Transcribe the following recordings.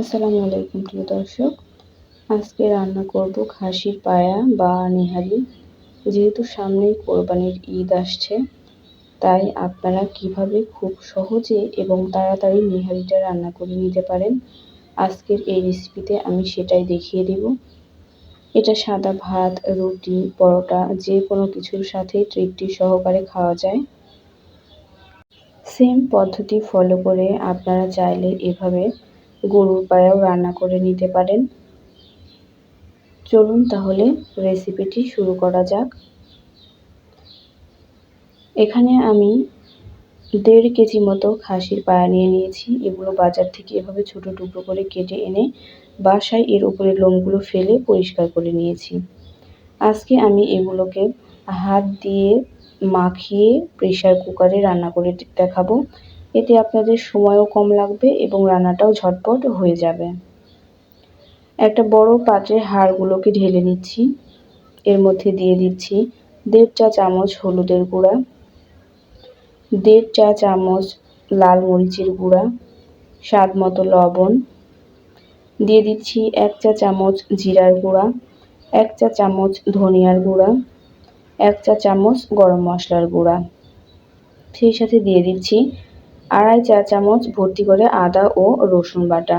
আসসালামু আলাইকুম প্রিয় দর্শক। আজকে রান্না করব খাসির পায়া বা নেহারি। যেহেতু সামনেই কোরবানির ঈদ আসছে, তাই আপনারা কিভাবে খুব সহজে এবং তাড়াতাড়ি নেহারিটা রান্না করে নিতে পারেন, আজকের এই রেসিপিতে আমি সেটাই দেখিয়ে দেব। এটা সাদা ভাত, রুটি, পরোটা যে কোনো কিছুর সাথেই তৃপ্তি সহকারে খাওয়া যায়। সেম পদ্ধতি ফলো করে আপনারা চাইলে এভাবে গরুর পায়াও রান্না করে নিতে পারেন। চলুন তাহলে রেসিপিটি শুরু করা যাক। এখানে আমি 1.5 কেজি মতো খাসির পায়া নিয়ে নিয়েছি। এগুলো বাজার থেকে এভাবে ছোট টুকরো করে কেটে এনে বাসায় এর উপরের লোমগুলো ফেলে পরিষ্কার করে নিয়েছি। আজকে আমি এগুলোকে হাত দিয়ে মাখিয়ে প্রেসার কুকারে রান্না করে দেখাবো। এতে আপনাদের সময়ও কম লাগবে এবং রান্নাটাও ঝটপট হয়ে যাবে। একটা বড় পাত্রে হাড়গুলোকে ঢেলে নিচ্ছি। এর মধ্যে দিয়ে দিচ্ছি 1.5 চা চামচ হলুদের গুঁড়া, 1.5 চা চামচ লাল মরিচের গুঁড়া, স্বাদ মতো লবণ, দিয়ে দিচ্ছি 1 চা চামচ জিরার গুঁড়া, 1 চা চামচ ধনিয়ার গুঁড়া, 1 চা চামচ গরম মশলার গুঁড়া। সেই সাথে দিয়ে দিচ্ছি 2.5 চা চামচ ভর্তি করে আদা ও রসুন বাটা।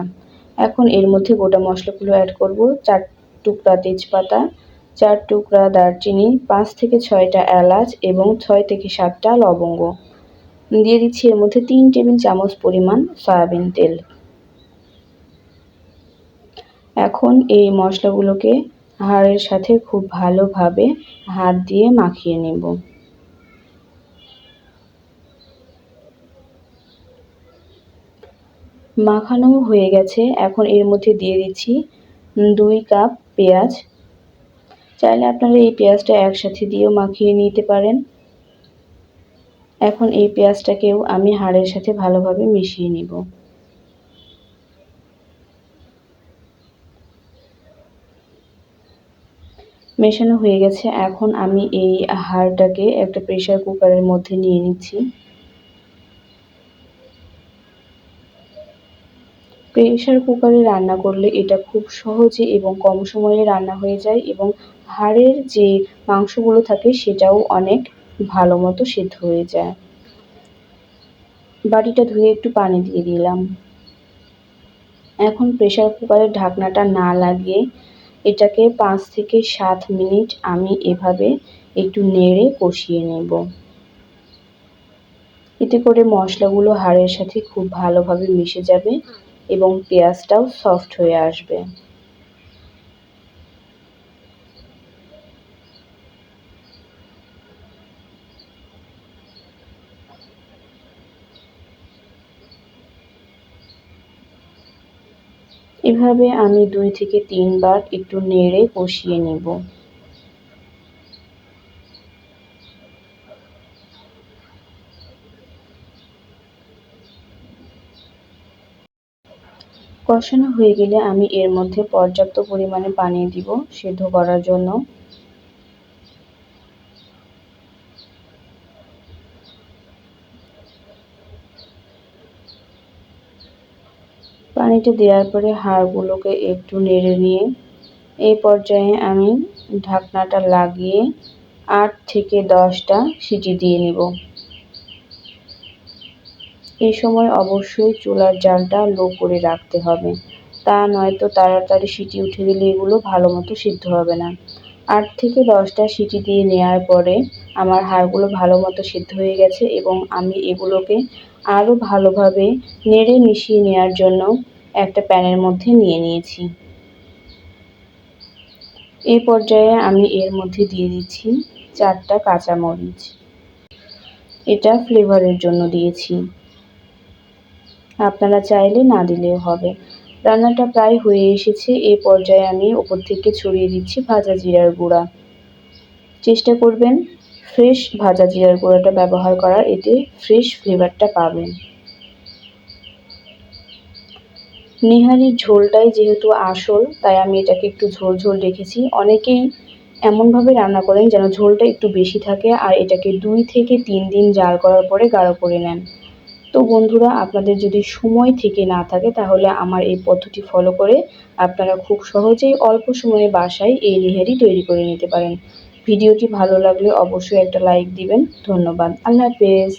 এখন এর মধ্যে গোটা মশলাগুলো অ্যাড করব। 4 টুকরা তেজপাতা, 4 টুকরা দারচিনি, 5 থেকে 6টা এলাচ এবং 6 থেকে 7টা লবঙ্গ। দিয়ে দিচ্ছি এর মধ্যে 3 টেবিল চামচ পরিমাণ সয়াবিন তেল। এখন এই মশলাগুলোকে হাড়ের সাথে খুব ভালোভাবে হাত দিয়ে মাখিয়ে নেব। মাখানো হয়ে গেছে। এখন এর মধ্যে দিয়ে দিচ্ছি 2 কাপ পেঁয়াজ। চাইলে আপনারা এই পেঁয়াজটা একসাথে দিয়েও মাখিয়ে নিতে পারেন। এখন এই পেঁয়াজটাকেও আমি হাড়ের সাথে ভালোভাবে মিশিয়ে নিব। মেশানো হয়ে গেছে। এখন আমি এই হাড়টাকে একটা প্রেসার কুকারের মধ্যে নিয়ে নিচ্ছি। প্রেসার কুকারে রান্না করলে এটা খুব সহজে এবং কম সময়ে রান্না হয়ে যায় এবং হাড়ের যে মাংসগুলো থাকে সেটাও অনেক ভালো মতো সিদ্ধ হয়ে যায়। বাটিটা ধুয়ে একটু পানি দিয়ে দিলাম। এখন প্রেসার কুকারের ঢাকনাটা না লাগিয়ে এটাকে 5 থেকে 7 মিনিট আমি এভাবে একটু নেড়ে কষিয়ে নেব। এতে করে মশলাগুলো হাড়ের সাথে খুব ভালোভাবে মিশে যাবে এবং পেঁয়াজটাও সফট হয়ে আসবে। এভাবে আমি 2 থেকে 3 বার একটু নেড়ে কষিয়ে নেব। কষানো হয়ে গেলে আমি এর মধ্যে পর্যাপ্ত পরিমাণে পানি দিব সেদ্ধ করার জন্য। পানিটা দেওয়ার পরে হাড়গুলোকে একটু নেড়ে নিয়ে এই পর্যায়ে আমি ঢাকনাটা লাগিয়ে 8 থেকে 10টা সিটি দিয়ে নেব। এই সময় অবশ্যই চুলার জালটা লো করে রাখতে হবে, তা নয়তো তাড়াতাড়ি সিটি উঠে গেলে এগুলো ভালো মতো সিদ্ধ হবে না। 8 থেকে 10টা সিটি দিয়ে নেওয়ার পরে আমার হাড়গুলো ভালো মতো সিদ্ধ হয়ে গেছে এবং আমি এগুলোকে আরও ভালোভাবে নেড়ে মিশিয়ে নেওয়ার জন্য একটা প্যানের মধ্যে নিয়ে নিয়েছি। এই পর্যায়ে আমি এর মধ্যে দিয়ে দিচ্ছি 4টা কাঁচামরিচ। এটা ফ্লেভারের জন্য দিয়েছি, আপনারা চাইলে না দিলেও হবে। রান্নাটা প্রায় হয়ে এসেছে। এই পর্যায়ে আমি উপর থেকে ছড়িয়ে দিচ্ছি ভাজা জিরার গুঁড়া। চেষ্টা করবেন ফ্রেশ ভাজা জিরার গুঁড়াটা ব্যবহার করার, এতে ফ্রেশ ফ্লেভারটা পাবেন। নেহারির ঝোলটাই যেহেতু আসল, তাই আমি এটাকে একটু ঝোল ঝোল রেখেছি। অনেকেই এমনভাবে রান্না করেন যেন ঝোলটা একটু বেশি থাকে আর এটাকে 2 থেকে 3 দিন জাল করার পরে গাঢ় করে নেন। তো বন্ধুরা, আপনাদের যদি সময় থেকে না থাকে তাহলে আমার এই পদ্ধতি ফলো করে আপনারা খুব সহজেই অল্প সময়ে বাসায় এই নেহারি তৈরি করে নিতে পারেন। ভিডিওটি ভালো লাগলে অবশ্যই একটা লাইক দিবেন। ধন্যবাদ। আল্লাহ হাফেজ।